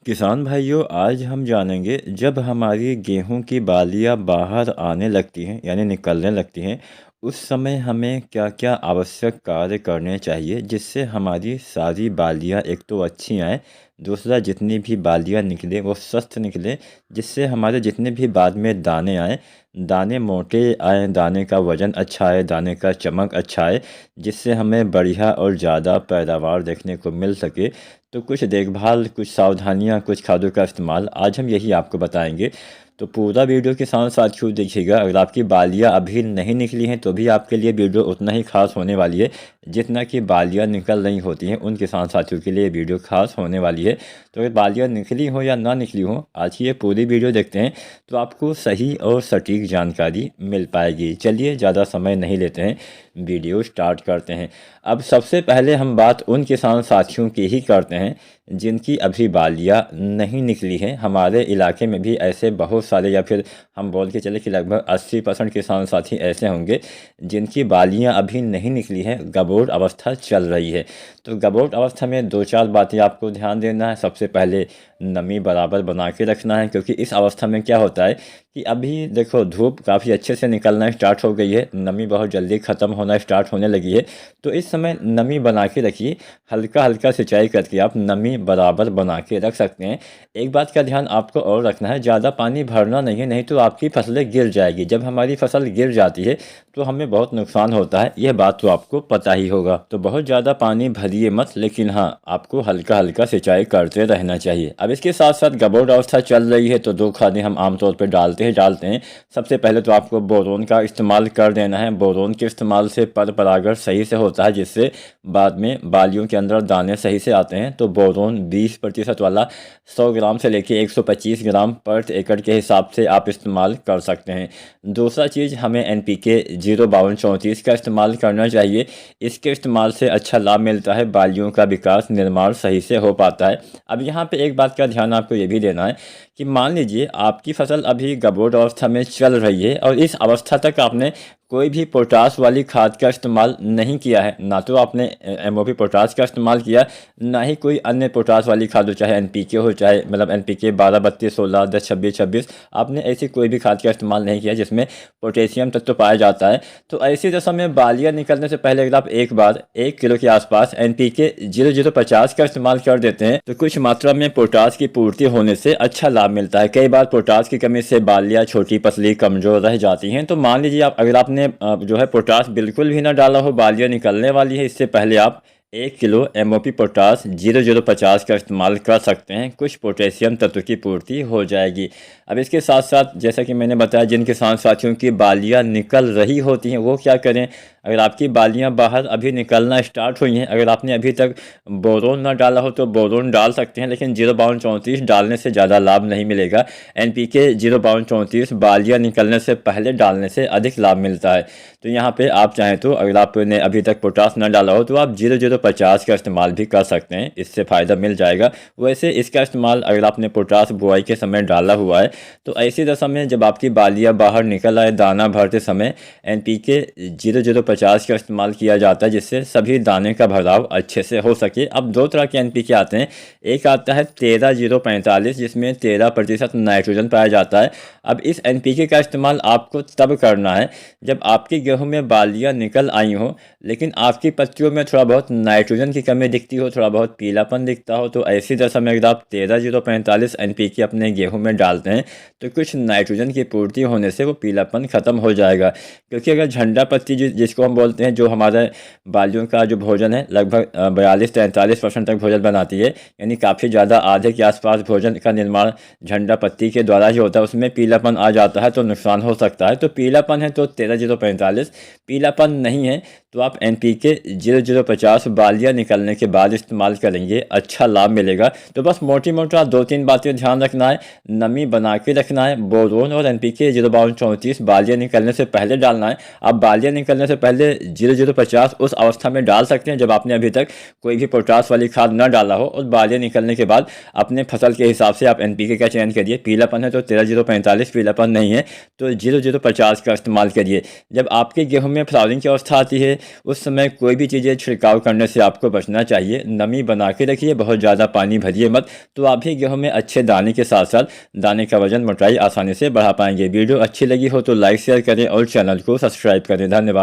किसान भाइयों, आज हम जानेंगे जब हमारी गेहूं की बालियां बाहर आने लगती हैं यानी निकलने लगती हैं, उस समय हमें क्या क्या आवश्यक कार्य करने चाहिए जिससे हमारी सारी बालियां एक तो अच्छी आएँ। दूसरा, जितनी भी बालियां निकले वो स्वस्थ निकले, जिससे हमारे जितने भी बाद में दाने आए, दाने मोटे आए, दाने का वजन अच्छा आए, दाने का चमक अच्छा आए, जिससे हमें बढ़िया और ज़्यादा पैदावार देखने को मिल सके। तो कुछ देखभाल, कुछ सावधानियाँ, कुछ खादों का इस्तेमाल आज हम यही आपको बताएंगे। तो पूरा वीडियो के साथ साथियों देखिएगा। अगर आपकी बालियाँ अभी नहीं निकली हैं तो भी आपके लिए वीडियो उतना ही खास होने वाली है जितना कि बालियाँ निकल रही होती हैं उन किसान साथियों के लिए वीडियो खास होने वाली है। तो अगर बालियाँ निकली हो या ना निकली हो, आज की ये पूरी वीडियो देखते हैं तो आपको सही और सटीक जानकारी मिल पाएगी। चलिए ज़्यादा समय नहीं लेते हैं, वीडियो स्टार्ट करते हैं। अब सबसे पहले हम बात उन किसान साथियों की ही करते हैं जिनकी अभी बालियाँ नहीं निकली हैं। हमारे इलाके में भी ऐसे बहुत सारे, या फिर हम बोल के चले कि लगभग 80% किसान साथी ऐसे होंगे जिनकी बालियाँ अभी नहीं निकली हैं, गबोट अवस्था चल रही है। तो गबोट अवस्था में दो चार बातें आपको ध्यान देना है। सबसे पहले नमी बराबर बना के रखना है, क्योंकि इस अवस्था में क्या होता है कि अभी देखो धूप काफ़ी अच्छे से निकलना स्टार्ट हो गई है, नमी बहुत जल्दी ख़त्म होना स्टार्ट होने लगी है। तो इस समय नमी बना के रखिए, हल्का हल्का सिंचाई करके आप नमी बराबर बना के रख सकते हैं। एक बात का ध्यान आपको और रखना है, ज़्यादा पानी भरना नहीं है, नहीं तो आपकी फसलें गिर जाएगी। जब हमारी फसल गिर जाती है तो हमें बहुत नुकसान होता है, यह बात तो आपको पता ही होगा। तो बहुत ज़्यादा पानी भरिए मत, लेकिन हाँ, आपको हल्का हल्का सिंचाई करते रहना चाहिए। अब इसके साथ साथ गबोट अवस्था चल रही है तो दो खादें हम आमतौर पर डालते हैं। सबसे पहले तो आपको बोरोन का इस्तेमाल कर देना है। बोरोन के इस्तेमाल से पर परागण सही से होता है, जिससे बाद में बालियों के अंदर दाने सही से आते हैं। तो बोरोन 20% वाला 100 ग्राम से लेके 125 ग्राम पर एकड़ के हिसाब से आप इस्तेमाल कर सकते हैं। दूसरा चीज़, हमें NPK 05234 का इस्तेमाल करना चाहिए। इसके इस्तेमाल से अच्छा लाभ मिलता है, बालियों का विकास निर्माण सही से हो पाता है। अब यहाँ पे एक बात का ध्यान आपको ये भी देना है कि मान लीजिए आपकी फसल अभी गबोट अवस्था में चल रही है और इस अवस्था तक आपने कोई भी पोटास वाली खाद का इस्तेमाल नहीं किया है, ना तो आपने MOP पोटास का इस्तेमाल किया, ना ही कोई अन्य पोटास वाली खाद हो, चाहे NPK हो, चाहे मतलब NPK 12 32 16 10 26 26, आपने ऐसी कोई भी खाद का इस्तेमाल नहीं किया जिसमें पोटेशियम तत्व तो पाया जाता है। तो ऐसी दशा में बालियाँ निकलने से पहले अगर आप एक बार 1 किलो के आसपास NPK 0050 का इस्तेमाल कर देते हैं तो कुछ मात्रा में पोटास की पूर्ति होने से अच्छा लाभ मिलता है। कई बार पोटास की कमी से बालियाँ छोटी पतली कमजोर रह जाती हैं। तो मान लीजिए अगर आपने जो है पोटास बिल्कुल भी ना डाला हो, बालियाँ निकलने वाली है, इससे पहले आप 1 किलो MOP पोटास 0050 का इस्तेमाल कर सकते हैं। कुछ पोटेशियम तत्व की पूर्ति हो जाएगी। अब इसके साथ साथ जैसा कि मैंने बताया, जिन किसान साथियों की बालियाँ निकल रही होती हैं वो क्या करें। अगर आपकी बालियाँ बाहर अभी निकलना स्टार्ट हुई हैं, अगर आपने अभी तक बोरोन ना डाला हो तो बोरोन डाल सकते हैं, लेकिन 05234 डालने से ज़्यादा लाभ नहीं मिलेगा। NPK 05234 बालियाँ निकलने से पहले डालने से अधिक लाभ मिलता है। तो यहाँ पे आप चाहें तो अगर आपने अभी तक पोटास ना डाला हो तो आप 0050 का इस्तेमाल भी कर सकते हैं, इससे फ़ायदा मिल जाएगा। वैसे इसका इस्तेमाल अगर आपने पोटास बुआई के समय डाला हुआ है तो ऐसी दशा में जब आपकी बालियाँ बाहर निकल आए दाना भरते समय NPK 0050 का इस्तेमाल किया जाता है, जिससे सभी दाने का भराव अच्छे से हो सके। अब दो तरह के NPK आते हैं, एक आता है 13045 जिसमें 13% नाइट्रोजन पाया जाता है। अब इस NPK का इस्तेमाल आपको तब करना है जब आपकी गेहूं में बालियां निकल आई हो, लेकिन आपकी पत्तियों में थोड़ा बहुत नाइट्रोजन की कमी दिखती हो, थोड़ा बहुत पीलापन दिखता हो। तो ऐसी दशा में अगर आप 13045 NPK अपने गेहूं में डालते हैं तो कुछ नाइट्रोजन की पूर्ति होने से वो पीलापन ख़त्म हो जाएगा। क्योंकि अगर झंडा पत्ती जिसको हम बोलते हैं, जो हमारे बालियों का जो भोजन है लगभग 42-43% तक भोजन बनाती है, यानी काफ़ी ज़्यादा आधे के आसपास भोजन का निर्माण झंडा पत्ती के द्वारा ही होता है, उसमें पीलापन आ जाता है तो नुकसान हो सकता है। तो पीलापन है तो 13045, पीलापन नहीं है तो आप NPK 0050 बालियाँ निकलने के बाद इस्तेमाल करेंगे, अच्छा लाभ मिलेगा। तो बस मोटी मोटा 2-3 बातें ध्यान रखना है, नमी बना के रखना है, बोरोन और NPK 05234 बालियाँ निकलने से पहले डालना है। आप बालियाँ निकलने से पहले 0050 उस अवस्था में डाल सकते हैं जब आपने अभी तक कोई भी पोटास वाली खाद न डाला हो, और बालियाँ निकलने के बाद अपने फसल के हिसाब से आप NPK का चयन करिए। पीलापन है तो 13045, पीलापन नहीं है तो 0050 का इस्तेमाल करिए। जब आपके गेहूं में फ्लावरिंग की अवस्था आती है, उस समय कोई भी चीज़ें छिड़काव करने से आपको बचना चाहिए। नमी बना के रखिए, बहुत ज़्यादा पानी भरिए मत, तो आप भी गेहूँ में अच्छे दाने के साथ साथ दाने का वजन मोटाई आसानी से बढ़ा पाएंगे। वीडियो अच्छी लगी हो तो लाइक शेयर करें और चैनल को सब्सक्राइब करें। धन्यवाद।